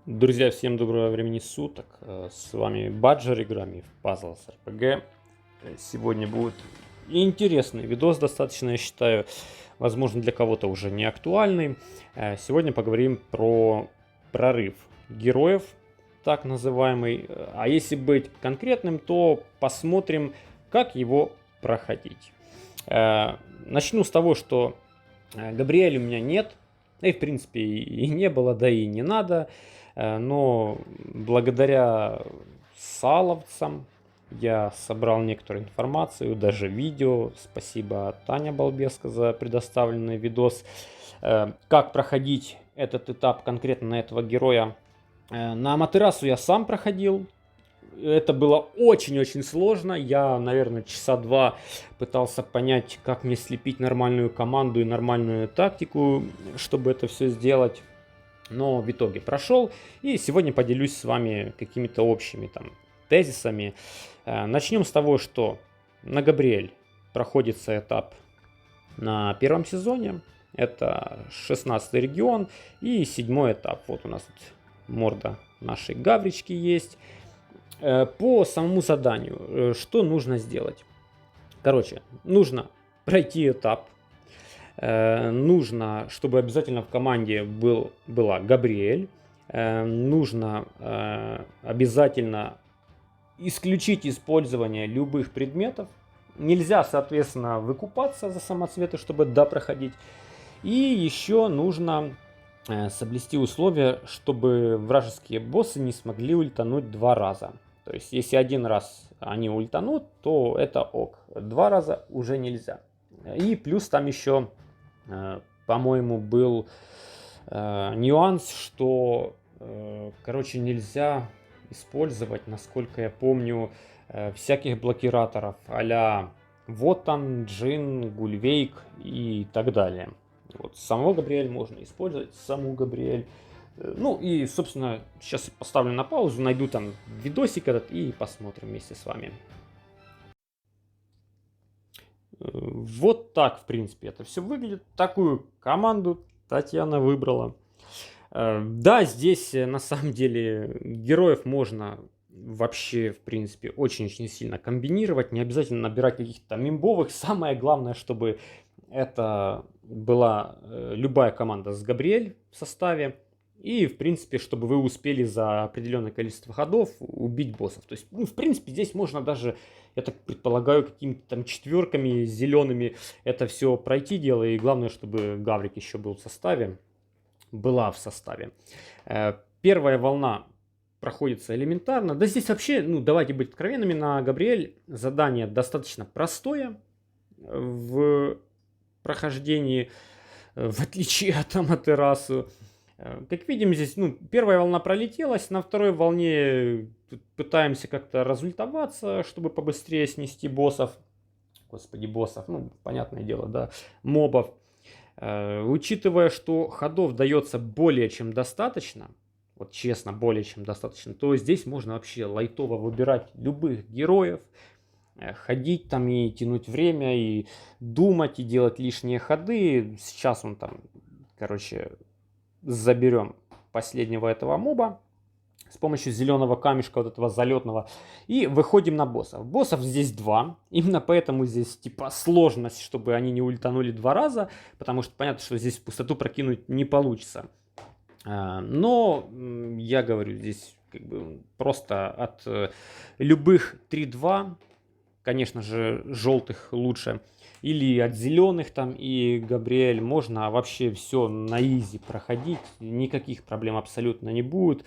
Друзья, всем доброго времени суток. С вами Баджер, играми в Puzzles RPG. Сегодня будет интересный видос, достаточно, я считаю, возможно, для кого-то уже не актуальный. Сегодня поговорим про прорыв героев, так называемый. А если быть конкретным, то посмотрим, как его проходить. Начну с того, что Габриэль у меня нет. И, в принципе, и не было, да и не надо. Но благодаря саловцам я собрал некоторую информацию, даже видео. Спасибо Таня Балбеска за предоставленный видос. Как проходить этот этап конкретно на этого героя. На Аматерасу я сам проходил. Это было очень-очень сложно. Я, наверное, часа два пытался понять, как мне слепить нормальную команду и нормальную тактику, чтобы это все сделать. Но в итоге прошел. И сегодня поделюсь с вами какими-то общими там тезисами. Начнем с того, что на Габриэль проходится этап на первом сезоне. Это 16 регион и 7 этап. Вот у нас тут морда нашей Гаврички есть. По самому заданию, что нужно сделать? Короче, нужно пройти этап. Нужно, чтобы обязательно в команде была Габриэль. Нужно обязательно исключить использование любых предметов. Нельзя, соответственно, выкупаться за самоцветы, чтобы проходить. И еще нужно соблюсти условия, чтобы вражеские боссы не смогли ультануть 2 раза. То есть, если 1 раз они ультанут, то это ок. 2 раза уже нельзя. И плюс там еще, по-моему, был нюанс, что, короче, нельзя использовать, насколько я помню, всяких блокираторов а-ля Вотан, Джин, Гульвейк и так далее. Вот самого Габриэль можно использовать, саму Габриэль. Ну и, собственно, сейчас поставлю на паузу, найду там видосик этот и посмотрим вместе с вами. Вот так, в принципе, это все выглядит. Такую команду Татьяна выбрала. Да, здесь на самом деле героев можно вообще, в принципе, очень-очень сильно комбинировать. Не обязательно набирать каких-то мимбовых. Самое главное, чтобы это была любая команда с Габриэль в составе. И, в принципе, чтобы вы успели за определенное количество ходов убить боссов. То есть, ну, в принципе, здесь можно даже, я так предполагаю, какими-то там четверками зелеными это все пройти дело. И главное, чтобы Гаврик еще был в составе. Была в составе. Первая волна проходится элементарно. Да здесь вообще, ну, давайте быть откровенными, на Габриэль задание достаточно простое в прохождении, в отличие от Аматерасу. Как видим, здесь, ну, первая волна пролетелась, на второй волне пытаемся как-то разультоваться, чтобы побыстрее снести боссов. Господи, боссов, ну, понятное дело, да, мобов. Учитывая, что ходов дается более чем достаточно, вот честно, более чем достаточно, то здесь можно вообще лайтово выбирать любых героев, ходить там и тянуть время, и думать, и делать лишние ходы. Сейчас он там, короче, заберем последнего этого моба с помощью зеленого камешка, вот этого залетного, и выходим на боссов. Боссов здесь 2, именно поэтому здесь типа сложность, чтобы они не ультанули 2 раза, потому что понятно, что здесь в пустоту прокинуть не получится. Но я говорю, здесь как бы просто от любых 3-2, конечно же, желтых лучше, или от зеленых там и Габриэль можно вообще все на изи проходить, никаких проблем абсолютно не будет.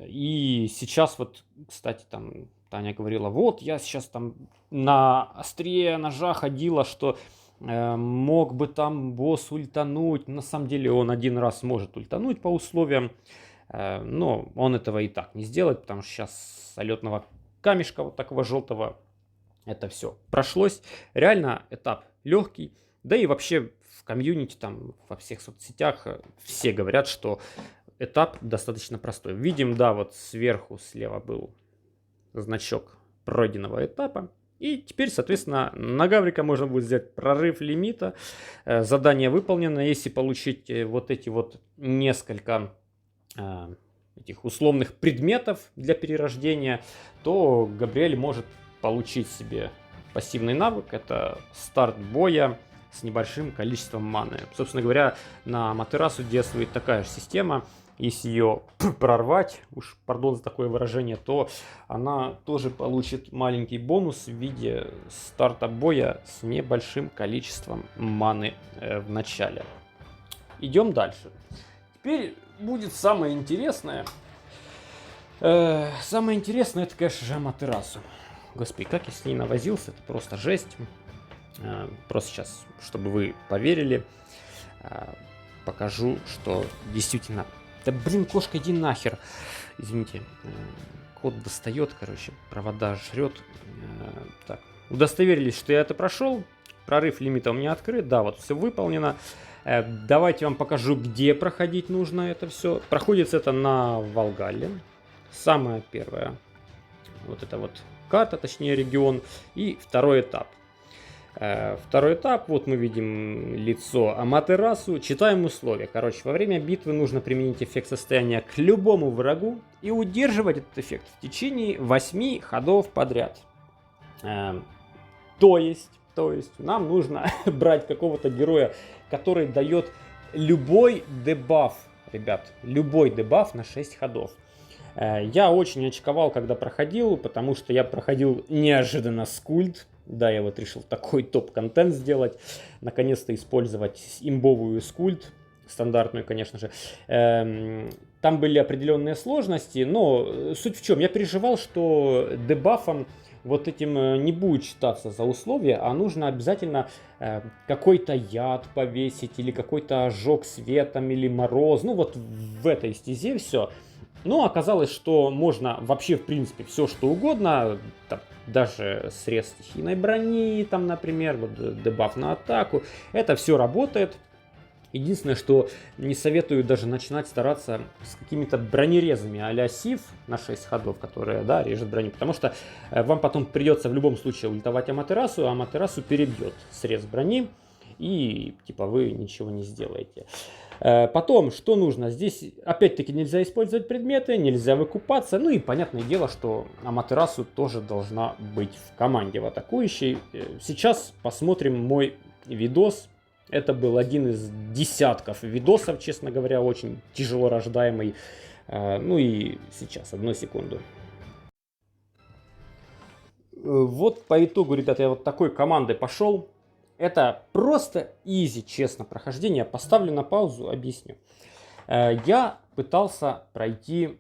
И сейчас вот, кстати, там Таня говорила, вот я сейчас там на острие ножа ходила, что мог бы там босс ультануть. На самом деле он 1 раз может ультануть по условиям, но он этого и так не сделает, потому что сейчас с летного камешка вот такого желтого это все прошлось. Реально этап легкий, да и вообще в комьюнити, там во всех соцсетях все говорят, что этап достаточно простой. Видим, да, вот сверху слева был значок пройденного этапа. И теперь, соответственно, на Гаврика можно будет сделать прорыв лимита. Задание выполнено. Если получить вот эти вот несколько этих условных предметов для перерождения, то Габриэль может получить себе пассивный навык. Это старт боя с небольшим количеством маны. Собственно говоря, на Аматерасу действует такая же система. Если ее прорвать, уж пардон за такое выражение, то она тоже получит маленький бонус в виде старта боя с небольшим количеством маны в начале. Идем дальше. Теперь будет самое интересное. Самое интересное, это, конечно же, Аматерасу. Господи, как я с ней навозился, это просто жесть. Просто сейчас, чтобы вы поверили, покажу, что действительно... Да блин, кошка, иди нахер. Извините. Кот достает, короче, провода жрет. Так, удостоверились, что я это прошел. Прорыв лимита у меня открыт. Да, вот все выполнено. Давайте вам покажу, где проходить нужно это все. Проходится это на Волгалле. Самая первая. Вот это вот карта, точнее регион. И второй этап. Второй этап, вот мы видим лицо Аматерасу. Читаем условия. Короче, во время битвы нужно применить эффект состояния к любому врагу и удерживать этот эффект в течение 8 ходов подряд. То есть нам нужно брать какого-то героя, который дает любой дебаф, ребят, любой дебаф на 6 ходов. Я очень очковал, когда проходил, потому что я проходил неожиданно скульт. Да, я вот решил такой топ-контент сделать. Наконец-то использовать имбовую скульт. Стандартную, конечно же. Там были определенные сложности, но суть в чем? Я переживал, что дебафом вот этим не будет считаться за условия, а нужно обязательно какой-то яд повесить, или какой-то ожог светом, или мороз. Ну вот в этой стезе все. Но оказалось, что можно вообще, в принципе, все что угодно, там, даже срез стихийной брони, там, например, вот дебаф на атаку, это все работает. Единственное, что не советую даже начинать стараться с какими-то бронерезами а-ля Сив на 6 ходов, которые, да, режет броню, потому что вам потом придется в любом случае ультовать Аматерасу, а Аматерасу перебьет срез брони, и типа вы ничего не сделаете. Потом, что нужно? Здесь опять-таки нельзя использовать предметы, нельзя выкупаться. Ну и понятное дело, что Аматерасу тоже должна быть в команде в атакующей. Сейчас посмотрим мой видос. Это был один из десятков видосов, честно говоря, очень тяжело рождаемый. Ну и сейчас, одну секунду. Вот по итогу, ребята, я вот такой командой пошел. Это просто изи, честно, прохождение. Поставлю на паузу, объясню. Я пытался пройти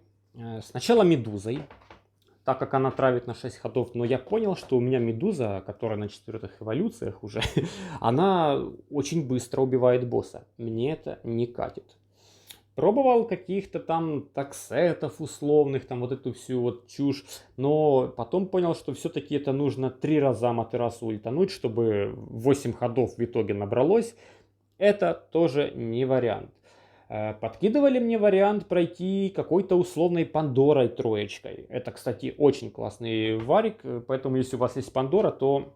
сначала Медузой, так как она травит на 6 ходов, но я понял, что у меня Медуза, которая на 4-х эволюциях уже, она очень быстро убивает босса. Мне это не катит. Пробовал каких-то там таксетов условных, там вот эту всю вот чушь, но потом понял, что все-таки это нужно 3 раза Аматерасу ультануть, чтобы 8 ходов в итоге набралось. Это тоже не вариант. Подкидывали мне вариант пройти какой-то условной Пандорой троечкой. Это, кстати, очень классный варик, поэтому если у вас есть Пандора, то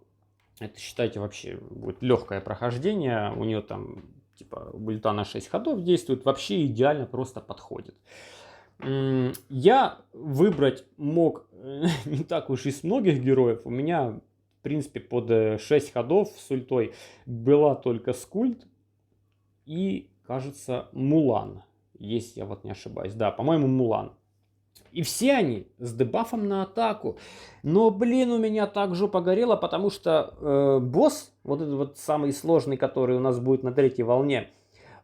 это, считайте, вообще будет легкое прохождение. У нее там типа ульта на 6 ходов действует, вообще идеально просто подходит. Я выбрать мог не так уж и с многих героев. У меня, в принципе, под 6 ходов с ультой была только скульт и, кажется, Мулан, если я вот не ошибаюсь. Да, по-моему, Мулан. И все они с дебафом на атаку. Но, блин, у меня так жопа горела, потому что босс, вот этот вот самый сложный, который у нас будет на 3-й волне,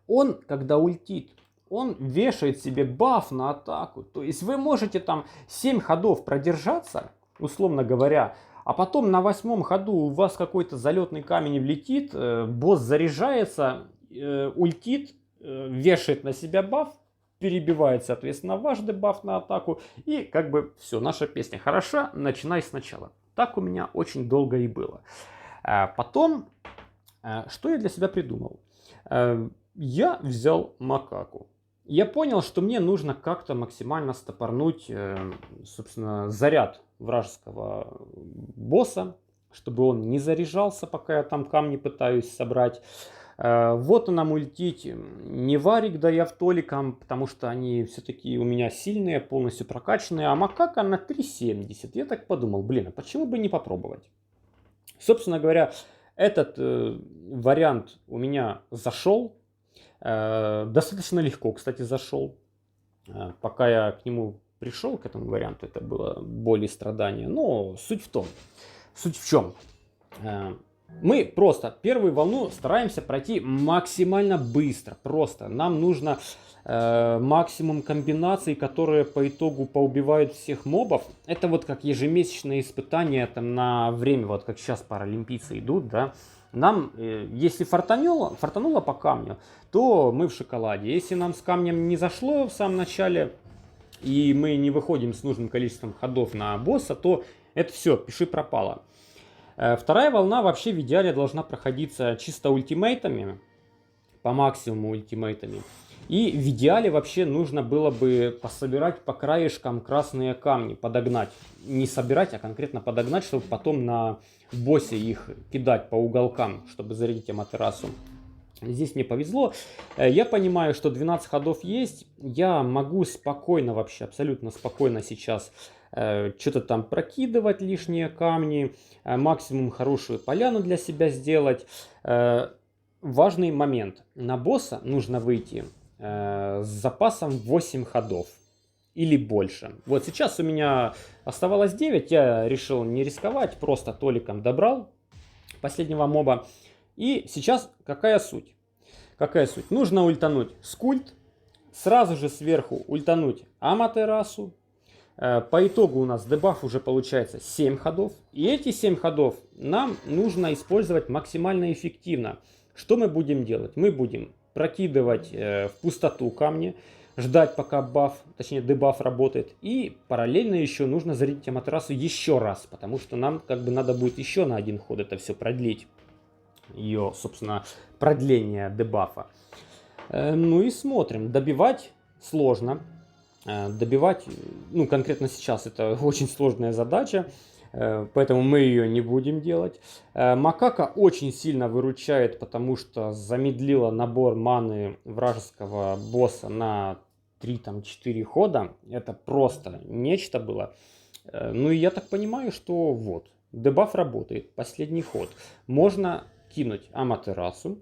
он, когда ультит, он вешает себе баф на атаку. То есть вы можете там 7 ходов продержаться, условно говоря, а потом на 8-м ходу у вас какой-то залетный камень влетит, босс заряжается, ультит, вешает на себя баф, перебивает, соответственно, ваш дебаф на атаку. И как бы все, наша песня хороша, начинай сначала. Так у меня очень долго и было. Потом, что я для себя придумал? Я взял макаку. Я понял, что мне нужно как-то максимально стопорнуть, собственно, заряд вражеского босса, чтобы он не заряжался, пока я там камни пытаюсь собрать. Вот он нам ультить не Варик, да и Автоликом, потому что они все-таки у меня сильные, полностью прокачанные, а Макака на 3.70. Я так подумал, блин, а почему бы не попробовать? Собственно говоря, этот вариант у меня зашел. Достаточно легко, кстати, зашел. Пока я к нему пришел, к этому варианту, это было боль и страдания. Но суть в чем? Мы просто первую волну стараемся пройти максимально быстро. Просто нам нужно максимум комбинаций, которые по итогу поубивают всех мобов. Это вот как ежемесячные испытания там на время, вот как сейчас паралимпийцы идут, да. Нам, если фартануло по камню, то мы в шоколаде. Если нам с камнем не зашло в самом начале, и мы не выходим с нужным количеством ходов на босса, то это все, пиши пропало. Вторая волна вообще в идеале должна проходиться чисто ультимейтами, по максимуму ультимейтами. И в идеале вообще нужно было бы пособирать по краешкам красные камни, подогнать. Не собирать, а конкретно подогнать, чтобы потом на боссе их кидать по уголкам, чтобы зарядить Аматерасу. Здесь мне повезло. Я понимаю, что 12 ходов есть. Я могу спокойно, вообще абсолютно спокойно сейчас что-то там прокидывать, лишние камни, максимум хорошую поляну для себя сделать. Важный момент. На босса нужно выйти с запасом 8 ходов или больше. Вот сейчас у меня оставалось 9, я решил не рисковать, просто толиком добрал последнего моба. И сейчас какая суть? Какая суть? Нужно ультануть скульт, сразу же сверху ультануть Аматерасу. По итогу у нас дебаф уже получается 7 ходов. И эти 7 ходов нам нужно использовать максимально эффективно. Что мы будем делать? Мы будем прокидывать в пустоту камни, ждать пока баф, точнее дебаф работает. И параллельно еще нужно зарядить Аматерасу еще раз, потому что нам как бы надо будет еще на один ход это все продлить. Ее, собственно, продление дебафа. Ну и смотрим. Добивать сложно. Добивать, ну конкретно сейчас это очень сложная задача, поэтому мы ее не будем делать. Макака очень сильно выручает, потому что замедлила набор маны вражеского босса на 3-4 хода. Это просто нечто было. Ну и я так понимаю, что вот, дебаф работает, последний ход. Можно кинуть Аматерасу.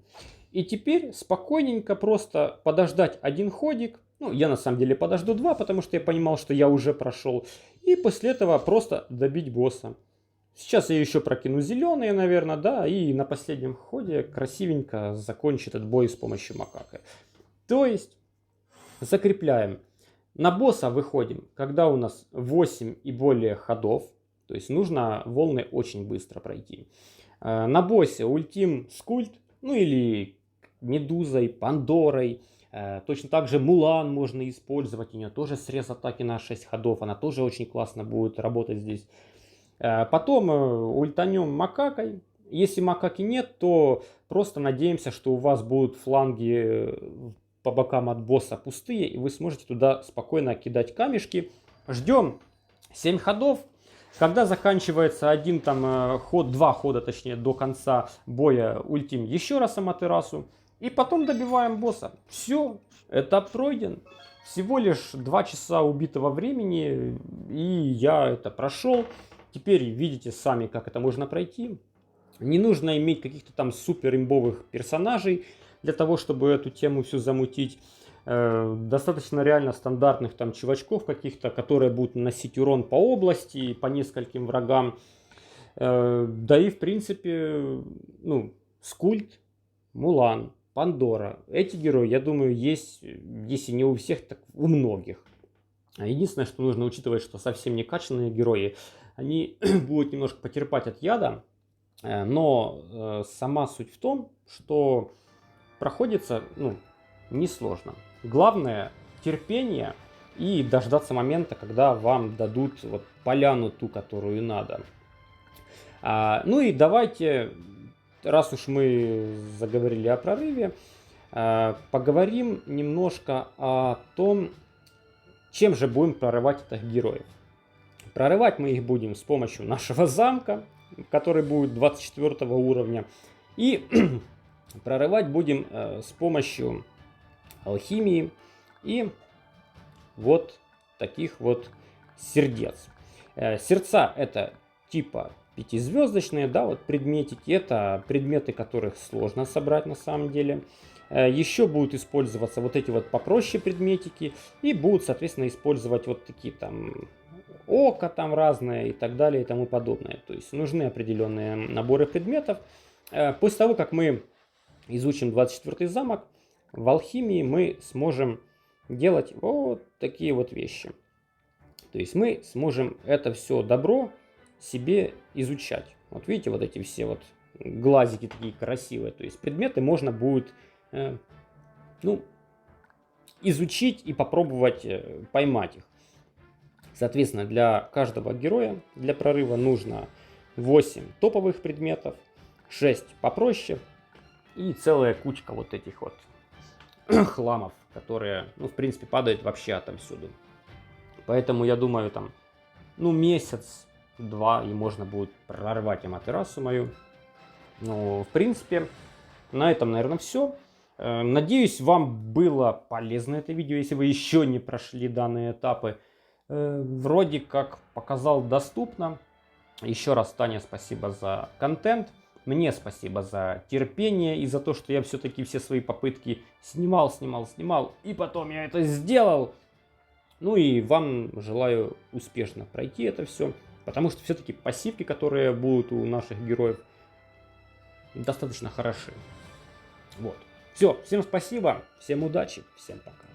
И теперь спокойненько просто подождать один ходик. Ну, я на самом деле подожду 2, потому что я понимал, что я уже прошел. И после этого просто добить босса. Сейчас я еще прокину зеленые, наверное, да. И на последнем ходе красивенько закончу этот бой с помощью макака. То есть, закрепляем. На босса выходим, когда у нас 8 и более ходов. То есть, нужно волны очень быстро пройти. На боссе ультим скульт, ну или медузой, пандорой. Точно так же Мулан можно использовать, у нее тоже срез атаки на 6 ходов, она тоже очень классно будет работать здесь. Потом ультанем макакой. Если макаки нет, то просто надеемся, что у вас будут фланги по бокам от босса пустые, и вы сможете туда спокойно кидать камешки. Ждем 7 ходов. Когда заканчивается один там ход, 2 хода точнее до конца боя, ультим еще раз Аматерасу. И потом добиваем босса. Все, этап пройден. Всего лишь 2 часа убитого времени, и я это прошел. Теперь видите сами, как это можно пройти. Не нужно иметь каких-то там супер имбовых персонажей для того, чтобы эту тему всю замутить. Достаточно реально стандартных там чувачков каких-то, которые будут наносить урон по области, по нескольким врагам. Да и в принципе, ну, скульт, Мулан, Пандора. Эти герои, я думаю, есть, если не у всех, так у многих. Единственное, что нужно учитывать, что совсем не качественные герои, они будут немножко потерпать от яда. Но сама суть в том, что проходится, ну, несложно. Главное терпение и дождаться момента, когда вам дадут вот поляну ту, которую надо. Ну и давайте, раз уж мы заговорили о прорыве, поговорим немножко о том, чем же будем прорывать этих героев. Прорывать мы их будем с помощью нашего замка, который будет 24 уровня. И Прорывать будем с помощью алхимии и вот таких вот сердец. Сердца это типа пятизвездочные, да, вот предметики. Это предметы, которых сложно собрать на самом деле. Еще будут использоваться вот эти вот попроще предметики. И будут, соответственно, использовать вот такие там око там разные и так далее и тому подобное. То есть нужны определенные наборы предметов. После того, как мы изучим 24-й замок, в алхимии мы сможем делать вот такие вот вещи. То есть мы сможем это все добро себе изучать. Вот видите, вот эти все вот глазики такие красивые. То есть предметы можно будет ну, изучить и попробовать поймать их. Соответственно, для каждого героя для прорыва нужно 8 топовых предметов, 6 попроще и целая кучка вот этих вот хламов, которые, ну, в принципе, падают вообще отовсюду. Поэтому я думаю, там, ну, месяц-два, и можно будет прорвать Аматерасу мою. Ну, в принципе, на этом, наверное, все. Надеюсь, вам было полезно это видео, если вы еще не прошли данные этапы. Вроде как показал доступно. Еще раз, Таня, спасибо за контент. Мне спасибо за терпение и за то, что я все-таки все свои попытки снимал. И потом я это сделал. Ну и вам желаю успешно пройти это все. Потому что все-таки пассивки, которые будут у наших героев, достаточно хороши. Вот. Все, всем спасибо, всем удачи, всем пока.